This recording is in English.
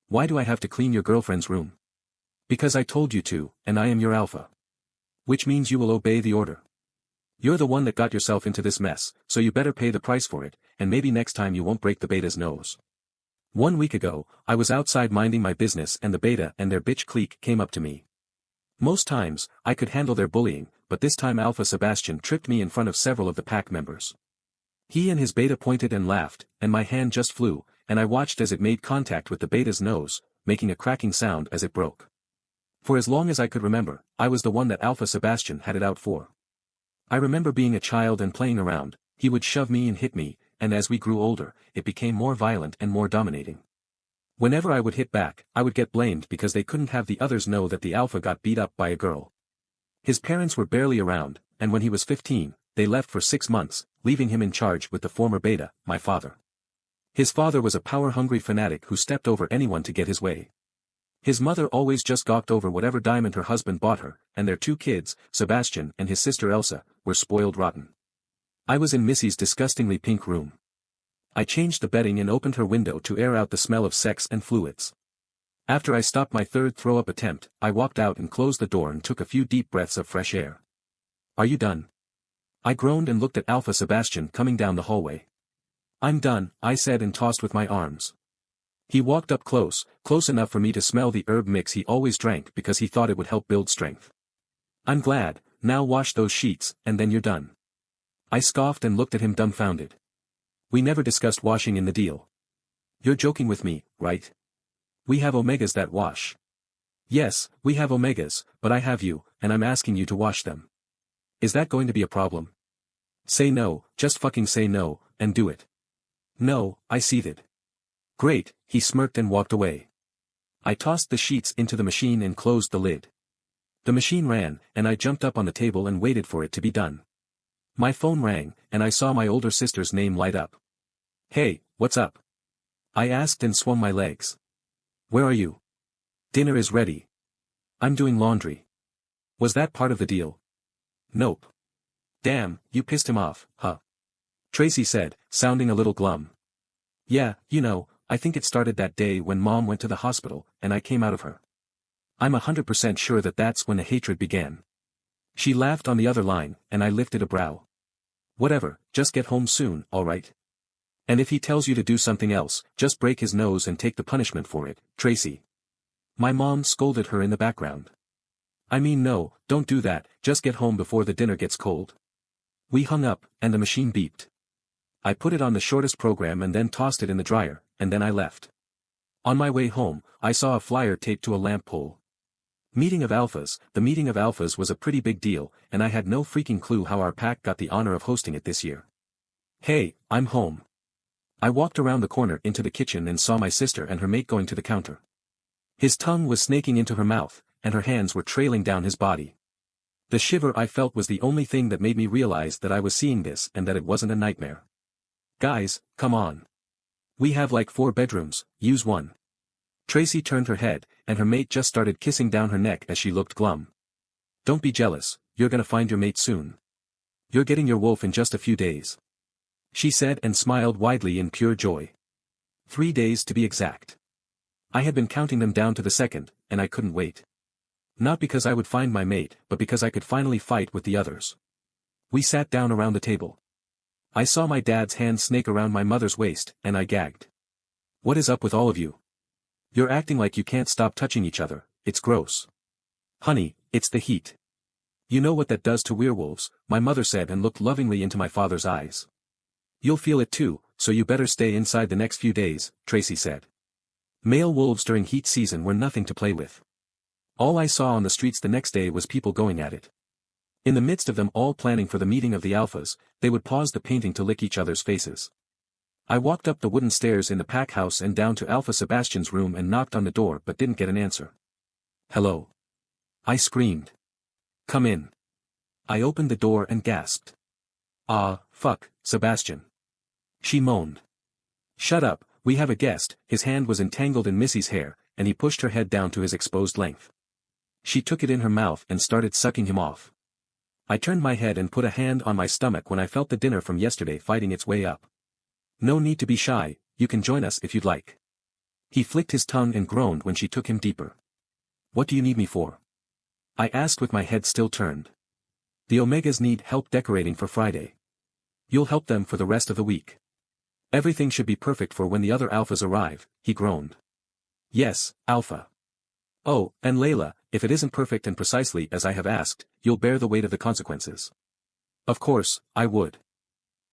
Why do I have to clean your girlfriend's room? Because I told you to, and I am your alpha. Which means you will obey the order. You're the one that got yourself into this mess, so you better pay the price for it, and maybe next time you won't break the beta's nose. 1 week ago, I was outside minding my business and the beta and their bitch clique came up to me. Most times, I could handle their bullying, but this time Alpha Sebastian tripped me in front of several of the pack members. He and his beta pointed and laughed, and my hand just flew, and I watched as it made contact with the beta's nose, making a cracking sound as it broke. For as long as I could remember, I was the one that Alpha Sebastian had it out for. I remember being a child and playing around, he would shove me and hit me, and as we grew older, it became more violent and more dominating. Whenever I would hit back, I would get blamed because they couldn't have the others know that the alpha got beat up by a girl. His parents were barely around, and when he was 15, they left for 6 months, leaving him in charge with the former beta, my father. His father was a power-hungry fanatic who stepped over anyone to get his way. His mother always just gawked over whatever diamond her husband bought her, and their 2 kids, Sebastian and his sister Elsa, were spoiled rotten. I was in Missy's disgustingly pink room. I changed the bedding and opened her window to air out the smell of sex and fluids. After I stopped my third throw-up attempt, I walked out and closed the door and took a few deep breaths of fresh air. Are you done? I groaned and looked at Alpha Sebastian coming down the hallway. I'm done, I said and tossed with my arms. He walked up close enough for me to smell the herb mix he always drank because he thought it would help build strength. I'm glad, now wash those sheets, and then you're done. I scoffed and looked at him dumbfounded. We never discussed washing in the deal. You're joking with me, right? We have omegas that wash. Yes, we have omegas, but I have you, and I'm asking you to wash them. Is that going to be a problem? Say no, just fucking say no, and do it. No, I seethed. Great, he smirked and walked away. I tossed the sheets into the machine and closed the lid. The machine ran, and I jumped up on the table and waited for it to be done. My phone rang, and I saw my older sister's name light up. Hey, what's up? I asked and swung my legs. Where are you? Dinner is ready. I'm doing laundry. Was that part of the deal? Nope. Damn, you pissed him off, huh? Tracy said, sounding a little glum. Yeah, you know, I think it started that day when Mom went to the hospital, and I came out of her. I'm 100% sure that that's when the hatred began. She laughed on the other line, and I lifted a brow. Whatever, just get home soon, alright? And if he tells you to do something else, just break his nose and take the punishment for it, Tracy. My mom scolded her in the background. I mean no, don't do that, just get home before the dinner gets cold. We hung up, and the machine beeped. I put it on the shortest program and then tossed it in the dryer, and then I left. On my way home, I saw a flyer taped to a lamp pole. Meeting of Alphas. The meeting of Alphas was a pretty big deal, and I had no freaking clue how our pack got the honor of hosting it this year. Hey, I'm home. I walked around the corner into the kitchen and saw my sister and her mate going to the counter. His tongue was snaking into her mouth, and her hands were trailing down his body. The shiver I felt was the only thing that made me realize that I was seeing this and that it wasn't a nightmare. Guys, come on. We have like 4 bedrooms, use one. Tracy turned her head, and her mate just started kissing down her neck as she looked glum. Don't be jealous, you're gonna find your mate soon. You're getting your wolf in just a few days. She said and smiled widely in pure joy. 3 days to be exact. I had been counting them down to the second, and I couldn't wait. Not because I would find my mate, but because I could finally fight with the others. We sat down around the table. I saw my dad's hand snake around my mother's waist, and I gagged. What is up with all of you? You're acting like you can't stop touching each other, it's gross. Honey, it's the heat. You know what that does to werewolves, my mother said and looked lovingly into my father's eyes. You'll feel it too, so you better stay inside the next few days, Tracy said. Male wolves during heat season were nothing to play with. All I saw on the streets the next day was people going at it. In the midst of them all planning for the meeting of the Alphas, they would pause the painting to lick each other's faces. I walked up the wooden stairs in the pack house and down to Alpha Sebastian's room and knocked on the door but didn't get an answer. Hello? I screamed. Come in. I opened the door and gasped. Ah, fuck, Sebastian. She moaned. Shut up, we have a guest. His hand was entangled in Missy's hair, and he pushed her head down to his exposed length. She took it in her mouth and started sucking him off. I turned my head and put a hand on my stomach when I felt the dinner from yesterday fighting its way up. No need to be shy, you can join us if you'd like. He flicked his tongue and groaned when she took him deeper. What do you need me for? I asked with my head still turned. The Omegas need help decorating for Friday. You'll help them for the rest of the week. Everything should be perfect for when the other Alphas arrive, he groaned. Yes, Alpha. Oh, and Layla, if it isn't perfect and precisely as I have asked, you'll bear the weight of the consequences. Of course, I would.